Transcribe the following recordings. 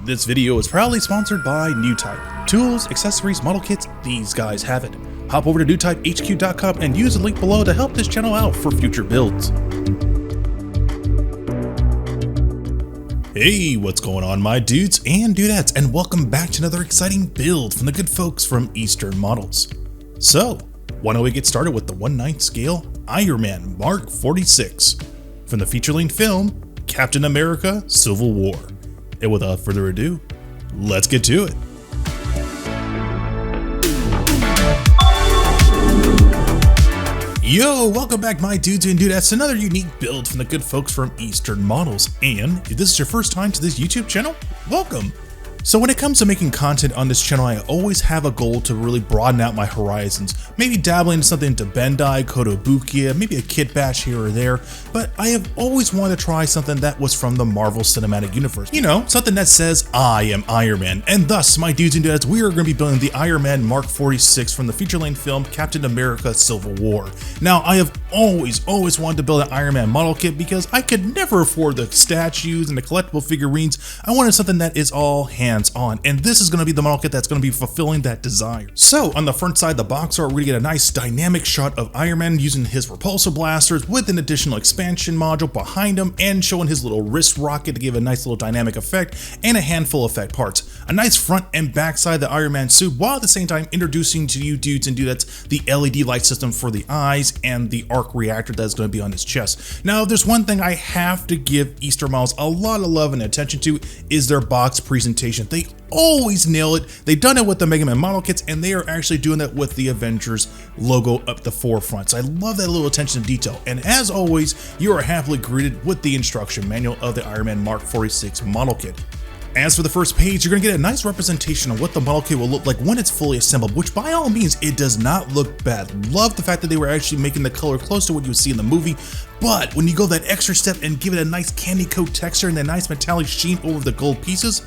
This video is proudly sponsored by Newtype. Tools, accessories, model kits, these guys have it. Hop over to newtypehq.com and use the link below to help this channel out for future builds. Hey, what's going on my dudes and dudettes, and welcome back to another exciting build from the good folks from Eastern Models. So, why don't we get started with the 1/9 scale Ironman Mark 46 from the feature-length film Captain America Civil War. And without further ado, let's get to it. Yo, welcome back my dudes and dudettes, another unique build from the good folks from Eastern Models. And if this is your first time to this YouTube channel, welcome. So when it comes to making content on this channel, I always have a goal to really broaden out my horizons. Maybe dabbling into something into Bandai, Kotobukiya, maybe a kit bash here or there, but I have always wanted to try something that was from the Marvel Cinematic Universe. You know, something that says, I am Iron Man. And thus, my dudes and dudettes, we are going to be building the Ironman Mark 46 from the feature-length film Captain America Civil War. Now, I have always wanted to build an Iron Man model kit because I could never afford the statues and the collectible figurines. I wanted something that is all hands-on, and this is going to be the model kit that's going to be fulfilling that desire. So on the front side of the box art, we're going to get a nice dynamic shot of Iron Man using his repulsor blasters with an additional expansion module behind him and showing his little wrist rocket to give a nice little dynamic effect and a handful of effect parts. A nice front and back side of the Iron Man suit, while at the same time introducing to you dudes and dudettes the LED light system for the eyes and the arc reactor that's going to be on his chest. Now, if there's one thing I have to give Eastern Models a lot of love and attention to, is their box presentation. They always nail it. They've done it with the Mega Man model kits, and they are actually doing that with the Avengers logo up the forefront. So I love that little attention to detail. And as always, you are happily greeted with the instruction manual of the Ironman Mark 46 model kit. As for the first page, you're going to get a nice representation of what the model kit will look like when it's fully assembled, which by all means, it does not look bad. Love the fact that they were actually making the color close to what you would see in the movie, but when you go that extra step and give it a nice candy coat texture and that nice metallic sheen over the gold pieces,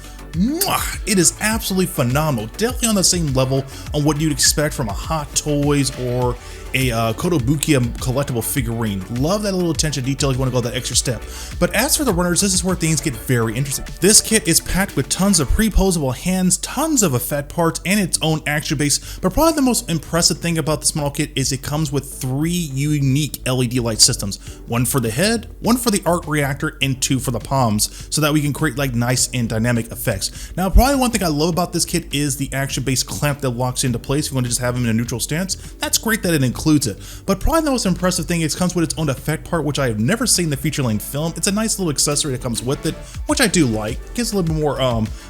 it is absolutely phenomenal. Definitely on the same level on what you'd expect from a Hot Toys or a Kotobukiya collectible figurine. Love that little attention to detail if you want to go that extra step. But as for the runners, this is where things get very interesting. This kit is packed with tons of pre-posable hands, tons of effect parts, and its own action base. But probably the most impressive thing about this model kit is it comes with 3 unique LED light systems. One for the head, one for the arc reactor, and 2 for the palms, so that we can create like nice and dynamic effects. Now, probably one thing I love about this kit is the action base clamp that locks into place if you want to just have them in a neutral stance. That's great that it includes it. But probably the most impressive thing is it comes with its own effect part, which I have never seen in the feature-length film. It's a nice little accessory that comes with it, which I do like. Gives a little bit more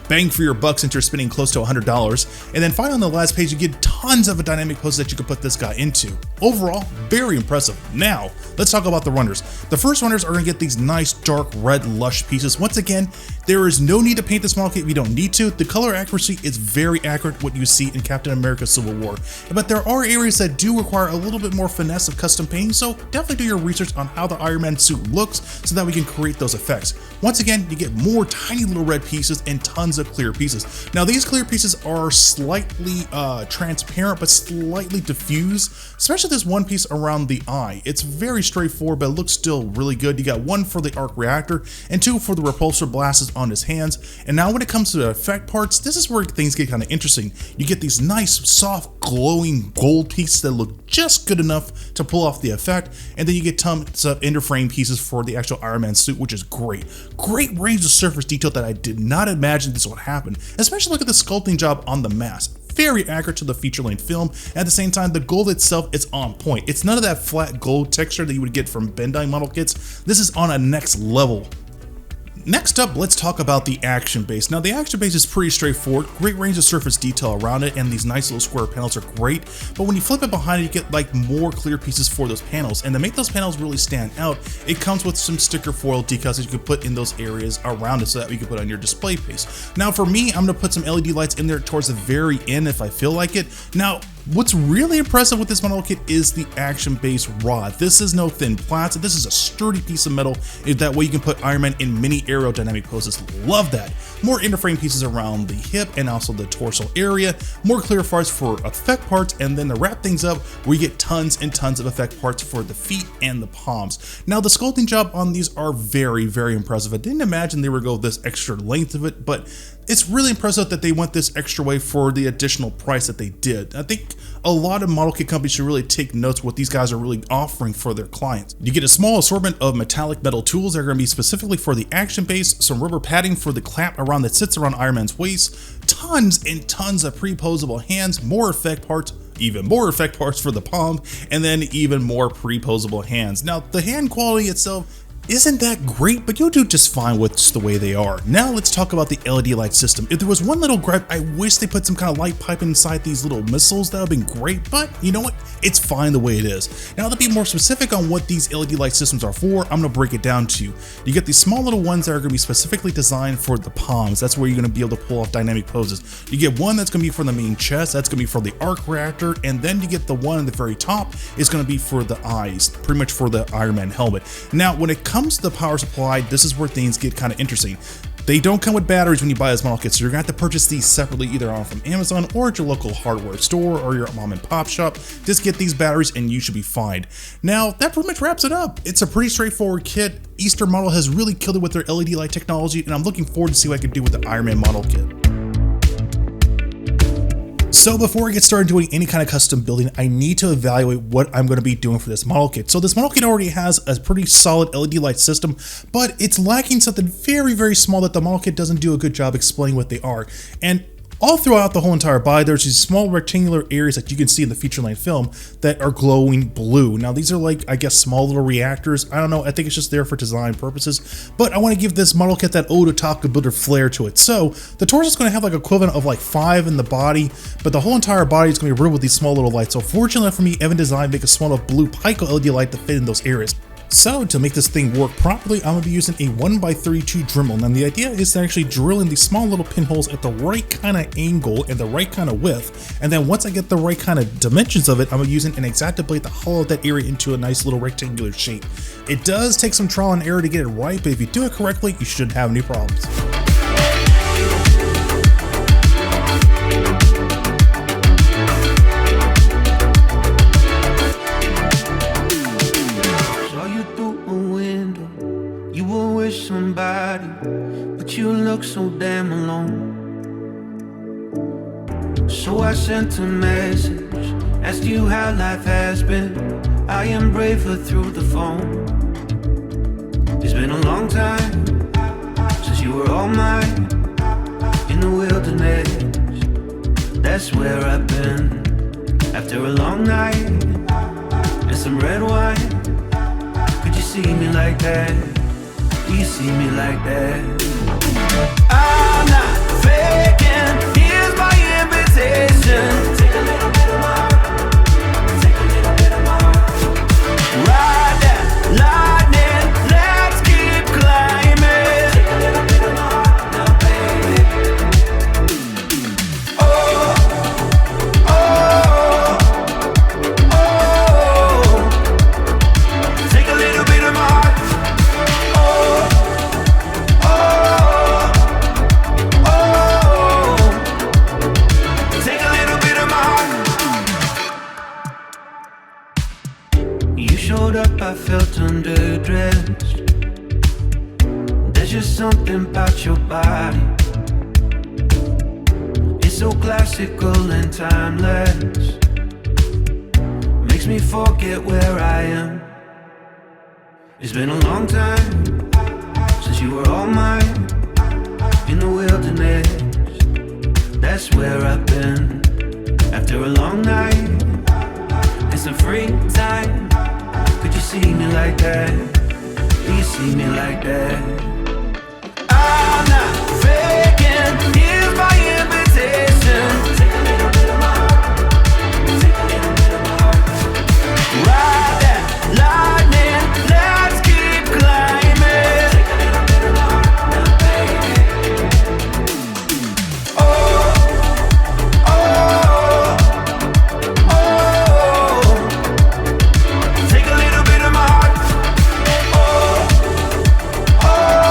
bang for your buck since you're spending close to $100. And then finally on the last page, you get tons of dynamic poses that you can put this guy into. Overall, very impressive. Now, let's talk about the runners. The first runners are going to get these nice dark red lush pieces. Once again, there is no need to paint this model kit if you don't need to. The color accuracy is very accurate, what you see in Captain America Civil War. But there are areas that do require a little bit more finesse of custom painting, so definitely do your research on how the Iron Man suit looks so that we can create those effects. Once again, you get more tiny little red pieces and tons of clear pieces. Now, these clear pieces are slightly transparent, but slightly diffused, especially this one piece around the eye. It's very straightforward, but it looks still really good. You got 1 for the arc reactor and 2 for the repulsor blasters on his hands. And now when it comes to the effect parts, this is where things get kind of interesting. You get these nice, soft, glowing gold pieces that look just good enough to pull off the effect, and then you get tons of inner frame pieces for the actual Iron Man suit, which is great. Great range of surface detail that I did not imagine this would happen, especially look at the sculpting job on the mask. Very accurate to the feature-length film. At the same time, the gold itself is on point. It's none of that flat gold texture that you would get from Bandai model kits. This is on a next level. Next up, let's talk about the action base. Now, the action base is pretty straightforward, great range of surface detail around it, and these nice little square panels are great, but when you flip it behind it, you get like more clear pieces for those panels, and to make those panels really stand out, it comes with some sticker foil decals that you can put in those areas around it so that you can put on your display piece. Now, for me, I'm going to put some LED lights in there towards the very end if I feel like it. Now, what's really impressive with this model kit is the action base rod. This is no thin plastic. This is a sturdy piece of metal. That way you can put Iron Man in many aerodynamic poses. Love that. more inner frame pieces around the hip and also the torso area, more clear parts for effect parts, and then to wrap things up, we get tons and tons of effect parts for the feet and the palms. Now the sculpting job on these are very, very impressive. I didn't imagine they would go this extra length of it, but it's really impressive that they went this extra way for the additional price that they did. I think a lot of model kit companies should really take notes what these guys are really offering for their clients. You get a small assortment of metallic metal tools that are going to be specifically for the action base, some rubber padding for the clamp around that sits around Iron Man's waist, tons and tons of pre-posable hands, more effect parts, even more effect parts for the palm, and then even more pre-posable hands. Now the hand quality itself isn't that great, but you'll do just fine with just the way they are. Now let's talk about the LED light system. If there was one little gripe, I wish they put some kind of light pipe inside these little missiles. That would have been great, but you know what? It's fine the way it is. Now to be more specific on what these LED light systems are for, I'm gonna break it down to you. You get these small little ones that are gonna be specifically designed for the palms. That's where you're gonna be able to pull off dynamic poses. You get one that's gonna be for the main chest, that's gonna be for the arc reactor, and then you get the one at the very top is gonna be for the eyes, pretty much for the Iron Man helmet. Now when it comes to the power supply, this is where things get kind of interesting. They don't come with batteries when you buy this model kit, so you're gonna have to purchase these separately either on from Amazon or at your local hardware store or your mom and pop shop. Just get these batteries and you should be fine. Now that pretty much wraps it up. It's a pretty straightforward kit. Eastern Model has really killed it with their LED light technology, and I'm looking forward to see what I can do with the Iron Man model kit. So before I get started doing any kind of custom building, I need to evaluate what I'm going to be doing for this model kit. So this model kit already has a pretty solid LED light system, but it's lacking something very, very small that the model kit doesn't do a good job explaining what they are. And all throughout the whole entire body, there's these small rectangular areas that you can see in the feature-length film that are glowing blue. Now these are like, I guess, small little reactors. I don't know, I think it's just there for design purposes, but I want to give this model kit that old Otaku builder flair to it. So the torso is going to have like equivalent of like 5 in the body, but the whole entire body is going to be riddled with these small little lights. So fortunately for me, Evan Design make a small little blue Pico LED light to fit in those areas. So to make this thing work properly, I'm going to be using a 1x32 Dremel. Now the idea is to actually drill in these small little pinholes at the right kind of angle and the right kind of width. And then once I get the right kind of dimensions of it, I'm going to be using an X-Acto blade to hollow that area into a nice little rectangular shape. It does take some trial and error to get it right, but if you do it correctly, you shouldn't have any problems. Somebody, but you look so damn alone. So I sent a message, asked you how life has been. I am braver through the phone. It's been a long time since you were all mine. In the wilderness, that's where I've been. After a long night and some red wine, could you see me like that? Do you see me like that? I'm not faking, here's my invitation. Take a little bit of my heart, take a little bit of my heart. Ride that lightning, let's keep climbing. Take a little bit of my heart now, baby. Oh, oh, oh. Take a little bit of my heart. I felt underdressed. There's just something about your body. It's so classical and timeless. Makes me forget where I am. It's been a long time since you were all mine. In the wilderness, that's where I've been. After a long night and some free time, could you see me like that? Do you see me like that? I'm not faking, here's my invitation. Take a little bit of my heart, take a little bit of my heart. Ride that lightning, let's keep climbing. Take a little bit of my heart now, baby. Oh, oh, oh. Take a little bit of my heart. Oh, oh.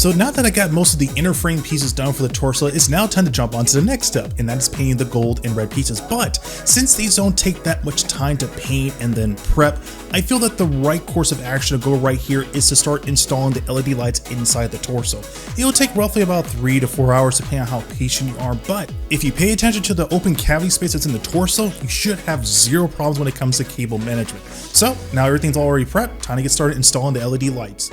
So now that I got most of the inner frame pieces done for the torso, it's now time to jump on to the next step, and that is painting the gold and red pieces. But since these don't take that much time to paint and then prep, I feel that the right course of action to go right here is to start installing the LED lights inside the torso. It'll take roughly about 3 to 4 hours depending on how patient you are, but if you pay attention to the open cavity space that's in the torso, you should have zero problems when it comes to cable management. So now everything's already prepped, time to get started installing the LED lights.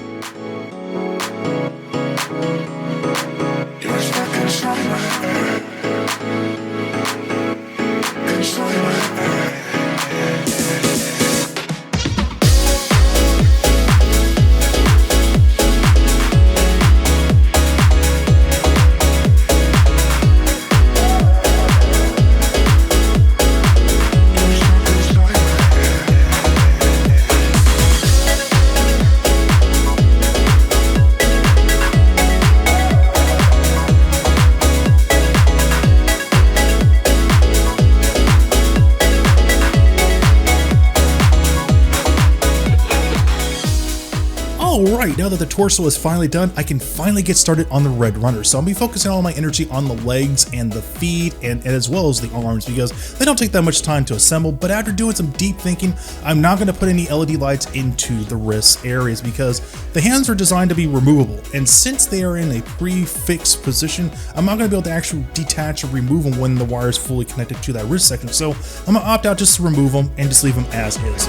Alright, now that the torso is finally done, I can finally get started on the red runner. So I'll be focusing all my energy on the legs and the feet and as well as the arms because they don't take that much time to assemble. But after doing some deep thinking, I'm not going to put any LED lights into the wrist areas because the hands are designed to be removable. And since they are in a pre-fixed position, I'm not going to be able to actually detach or remove them when the wire is fully connected to that wrist section. So I'm going to opt out just to remove them and just leave them as is.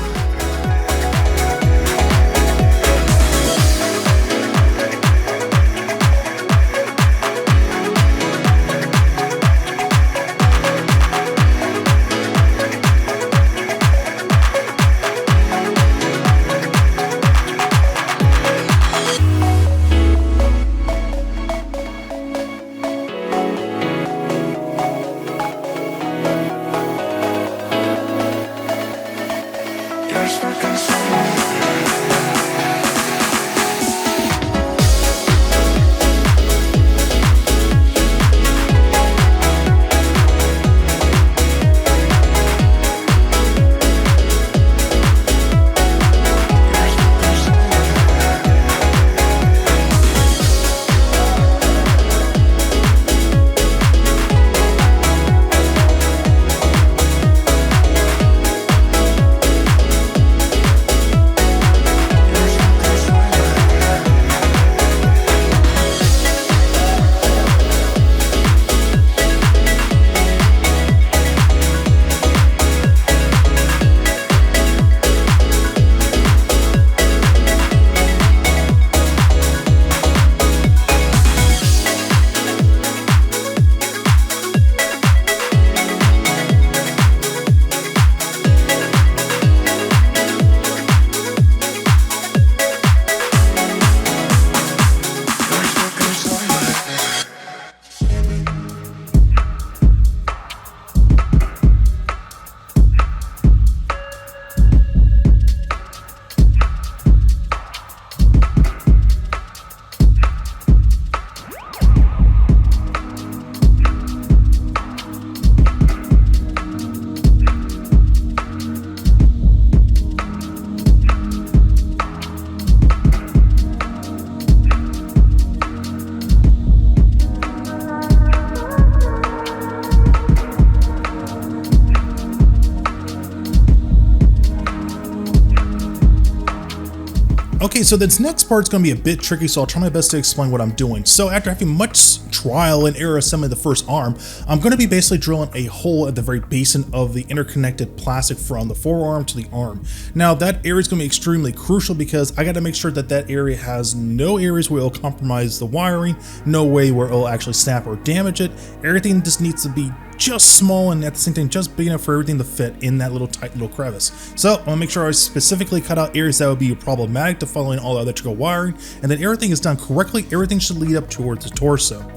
Okay, so this next part is going to be a bit tricky, so I'll try my best to explain what I'm doing. So after having much trial and error assembling the first arm, I'm going to be basically drilling a hole at the very basin of the interconnected plastic from the forearm to the arm. Now that area is going to be extremely crucial because I got to make sure that that area has no areas where it'll compromise the wiring, no way where it'll actually snap or damage it. Everything just needs to be just small and at the same time just big enough for everything to fit in that little tight little crevice. So I'm gonna make sure I specifically cut out areas that would be problematic to following all the electrical wiring, and then everything is done correctly. Everything should lead up towards the torso.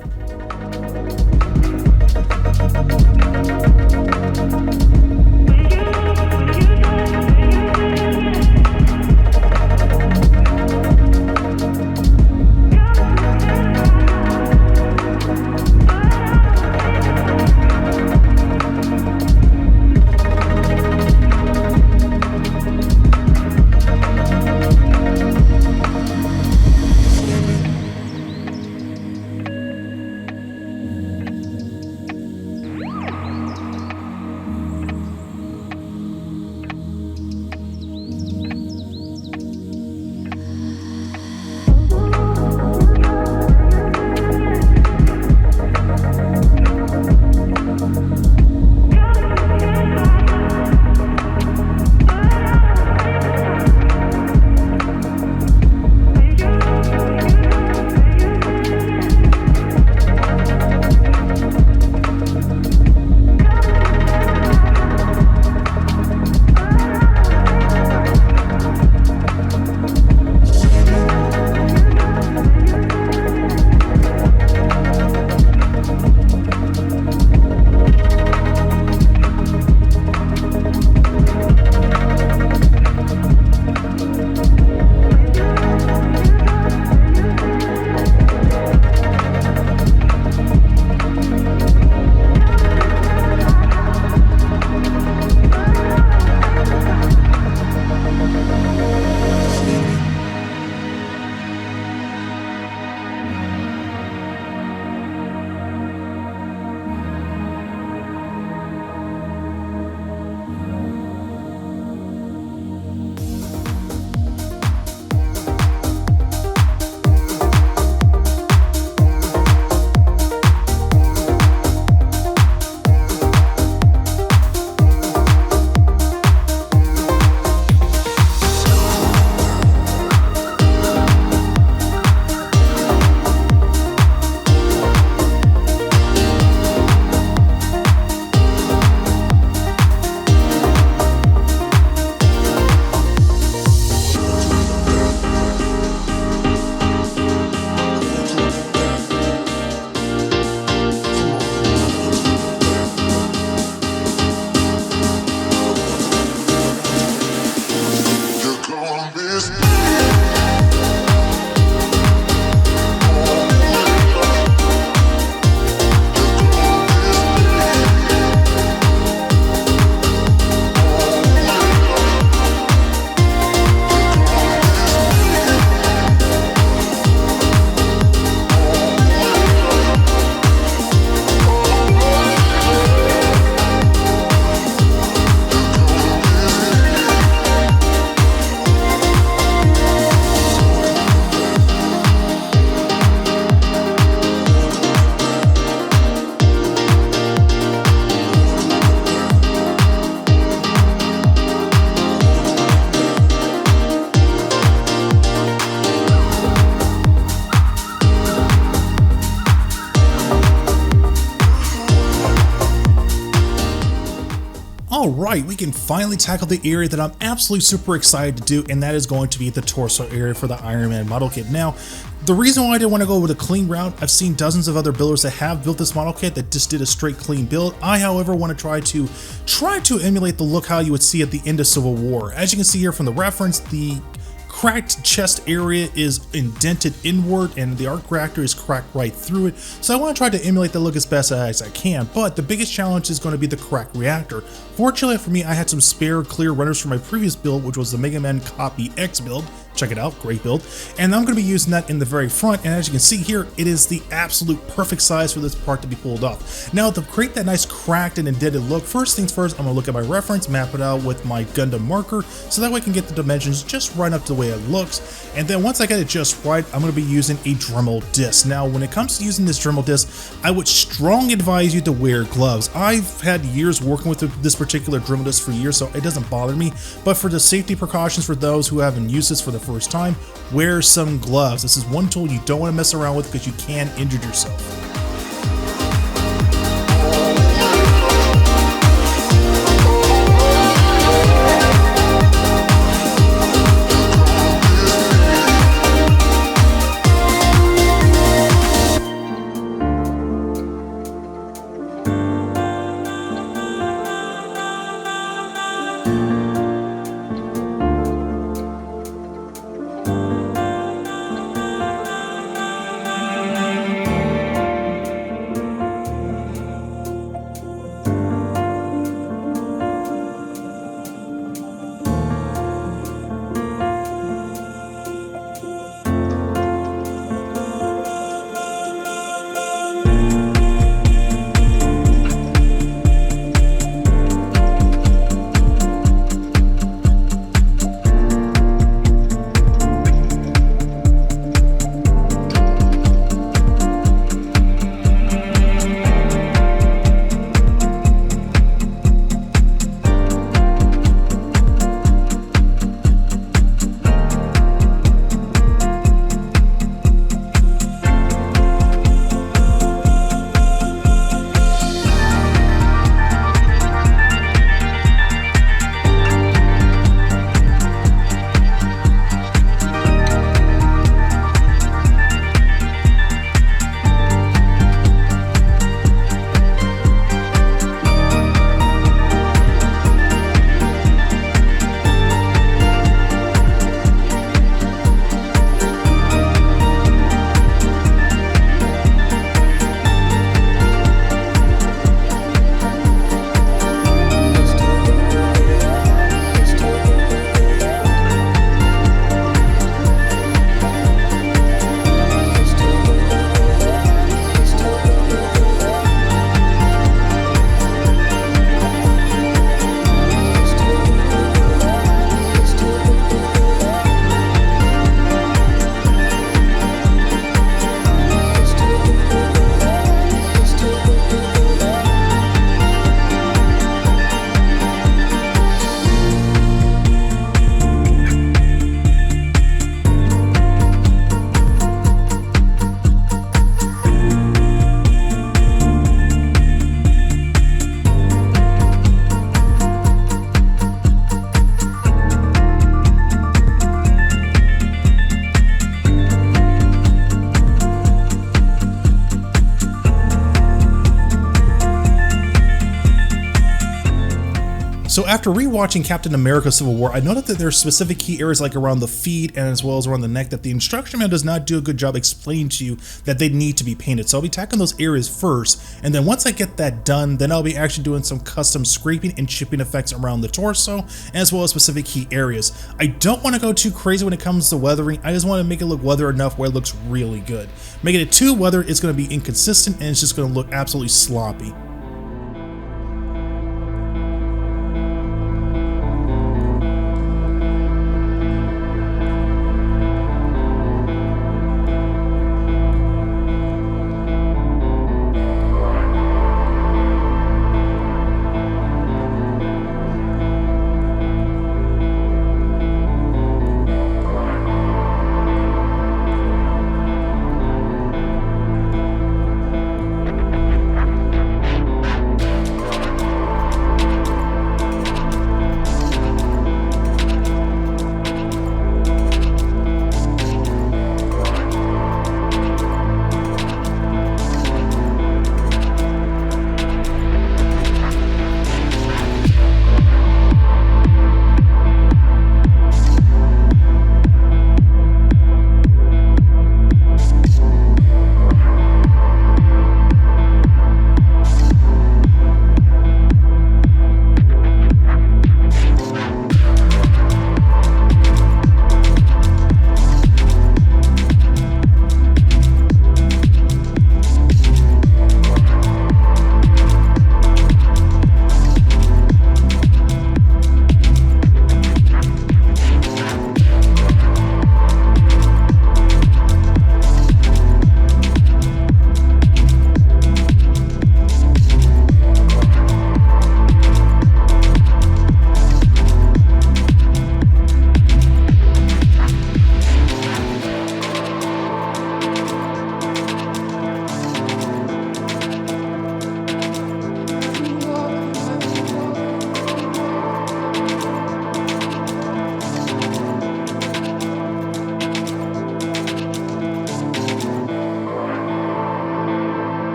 Alright, we can finally tackle the area that I'm absolutely super excited to do, and that is going to be the torso area for the Ironman model kit. Now, the reason why I didn't want to go with a clean route, I've seen dozens of other builders that have built this model kit that just did a straight clean build. I, however, want to try to emulate the look how you would see at the end of Civil War. As you can see here from the reference, the cracked chest area is indented inward and the arc reactor is cracked right through it, so I want to try to emulate the look as best as I can, but the biggest challenge is going to be the cracked reactor. Fortunately for me, I had some spare clear runners from my previous build, which was the Mega Man Copy X build. Check it out, great build. And I'm going to be using that in the very front, and as you can see here, it is the absolute perfect size for this part to be pulled off. Now, to create that nice cracked and indented look, first things first, I'm going to look at my reference, map it out with my Gundam marker, so that way I can get the dimensions just right up to the way it looks. And then once I get it just right, I'm going to be using a Dremel disc. Now, when it comes to using this Dremel disc, I would strongly advise you to wear gloves. I've had years working with this particular Dremel disc for years, so it doesn't bother me, but for the safety precautions for those who haven't used this for the first time, wear some gloves. This is one tool you don't want to mess around with because you can injure yourself. So after rewatching Captain America Civil War, I noted that there are specific key areas like around the feet and as well as around the neck that the instruction manual does not do a good job explaining to you that they need to be painted. So I'll be tackling those areas first, and then once I get that done, then I'll be actually doing some custom scraping and chipping effects around the torso as well as specific key areas. I don't want to go too crazy when it comes to weathering. I just want to make it look weathered enough where it looks really good. Making it too weathered, it's going to be inconsistent and it's just going to look absolutely sloppy.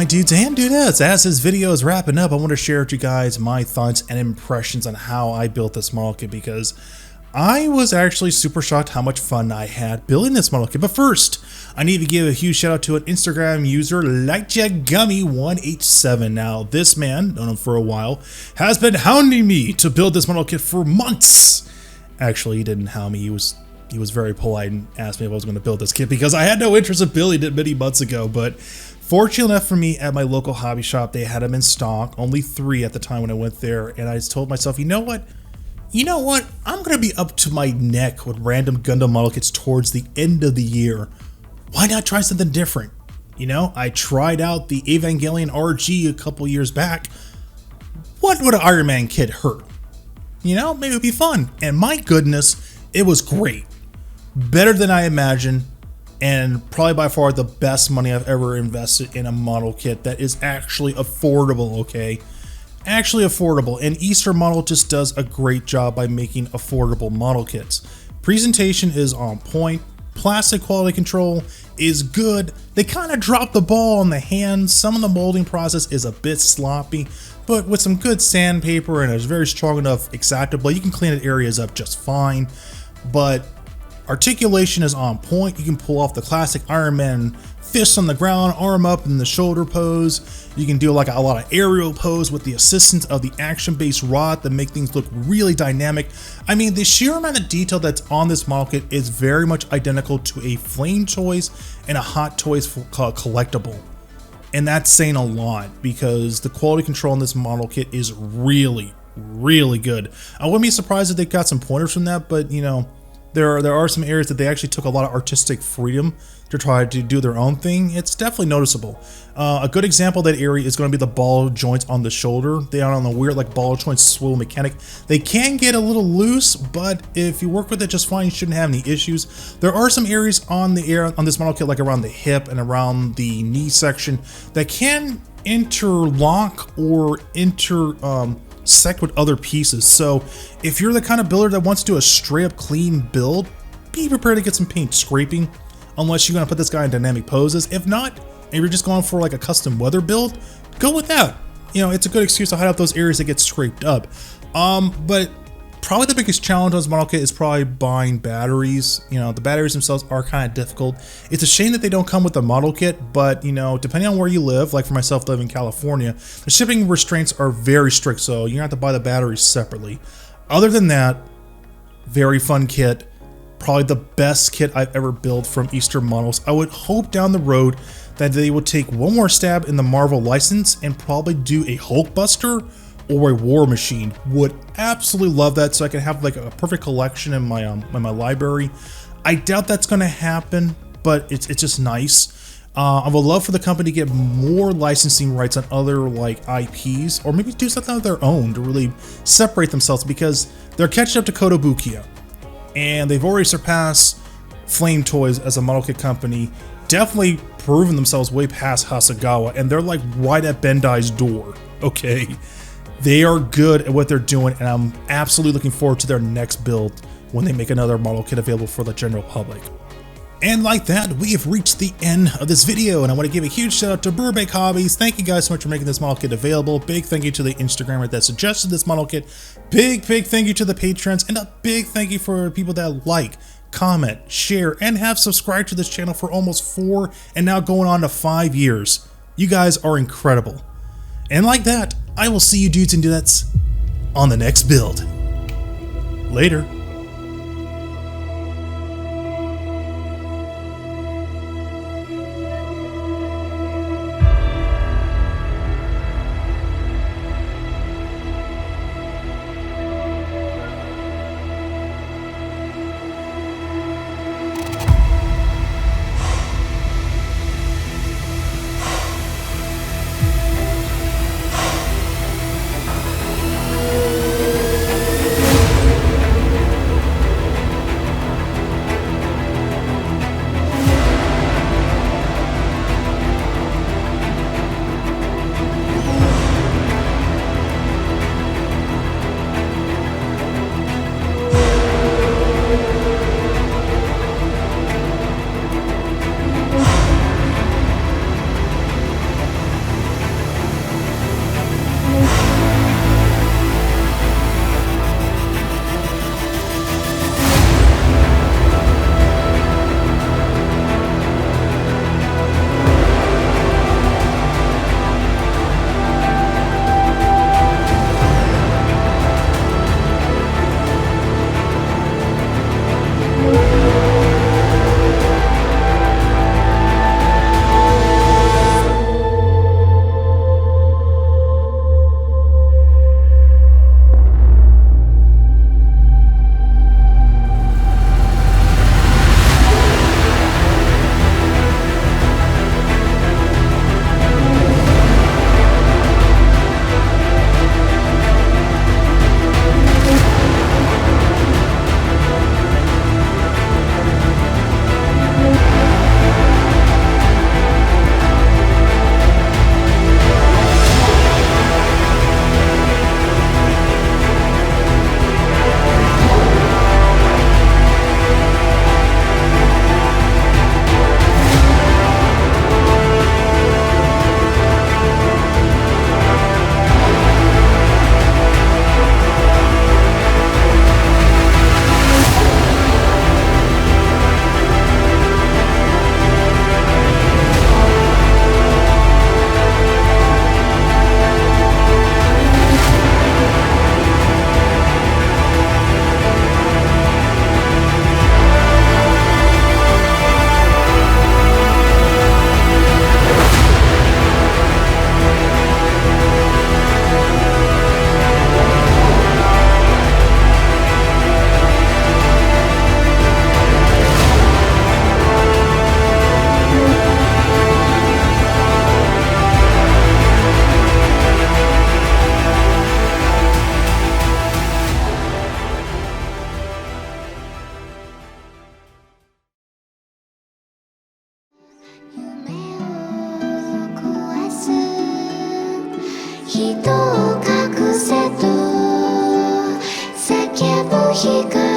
Alright dudes and dudettes, as this video is wrapping up, I want to share with you guys my thoughts and impressions on how I built this model kit, because I was actually super shocked how much fun I had building this model kit. But first, I need to give a huge shout out to an Instagram user, lightjagummy187. Now, this man, known him for a while, has been hounding me to build this model kit for months. Actually, he didn't hound me, he was very polite and asked me if I was going to build this kit because I had no interest in building it many months ago. But fortunately enough for me, at my local hobby shop, they had them in stock, only 3 at the time when I went there, and I just told myself, you know what, I'm going to be up to my neck with random Gundam model kits towards the end of the year. Why not try something different? You know, I tried out the Evangelion RG a couple years back. What would an Iron Man kit hurt? You know, maybe it would be fun. And my goodness, it was great. Better than I imagined, and probably by far the best money I've ever invested in a model kit that is actually affordable, okay? Actually affordable, and Easter Model just does a great job by making affordable model kits. Presentation is on point, plastic quality control is good. They kind of dropped the ball on the hands. Some of the molding process is a bit sloppy, but with some good sandpaper and a very strong enough X-Acto blade, you can clean the areas up just fine. But articulation is on point. You can pull off the classic Iron Man fists on the ground, arm up in the shoulder pose. You can do like a lot of aerial pose with the assistance of the action-based rod to make things look really dynamic. I mean, the sheer amount of detail that's on this model kit is very much identical to a Flame Toys and a Hot Toys collectible. And that's saying a lot because the quality control in this model kit is really, really good. I wouldn't be surprised if they got some pointers from that, but you know, there are some areas that they actually took a lot of artistic freedom to try to do their own thing. It's definitely noticeable. A good example of that area is going to be the ball joints on the shoulder. They are on the weird like ball joint swivel mechanic. They can get a little loose, but if you work with it just fine, you shouldn't have any issues. There are some areas on this model kit, like around the hip and around the knee section, that can interlock or intersect with other pieces. So if you're the kind of builder that wants to do a straight up clean build, be prepared to get some paint scraping, unless you're going to put this guy in dynamic poses. If not, and you're just going for like a custom weather build, go with that. You know, it's a good excuse to hide out those areas that get scraped up. But probably the biggest challenge on this model kit is probably buying batteries. You know, the batteries themselves are kind of difficult. It's a shame that they don't come with a model kit, but you know, depending on where you live, like for myself, live in California, the shipping restraints are very strict, so you have to buy the batteries separately. Other than that, very fun kit. Probably the best kit I've ever built from Easter Models. I would hope down the road that they would take one more stab in the Marvel license and probably do a Hulkbuster or a War Machine. Would absolutely love that, so I can have like a perfect collection in my library. I doubt that's going to happen, but it's just nice. I would love for the company to get more licensing rights on other like IPs, or maybe do something of their own to really separate themselves, because they're catching up to Kotobukiya. And they've already surpassed Flame Toys as a model kit company, definitely proven themselves way past Hasegawa, and they're like right at Bandai's door, okay? They are good at what they're doing, and I'm absolutely looking forward to their next build when they make another model kit available for the general public. And like that, we have reached the end of this video, and I want to give a huge shout out to Burbank Hobbies. Thank you guys so much for making this model kit available. Big thank you to the Instagrammer that suggested this model kit. Big thank you to the patrons, and a big thank you for people that like, comment, share, and have subscribed to this channel for almost 4 and now going on to 5 years. You guys are incredible. And like that, I will see you dudes and dudettes on the next build. Later. 人を隠せと叫ぶ光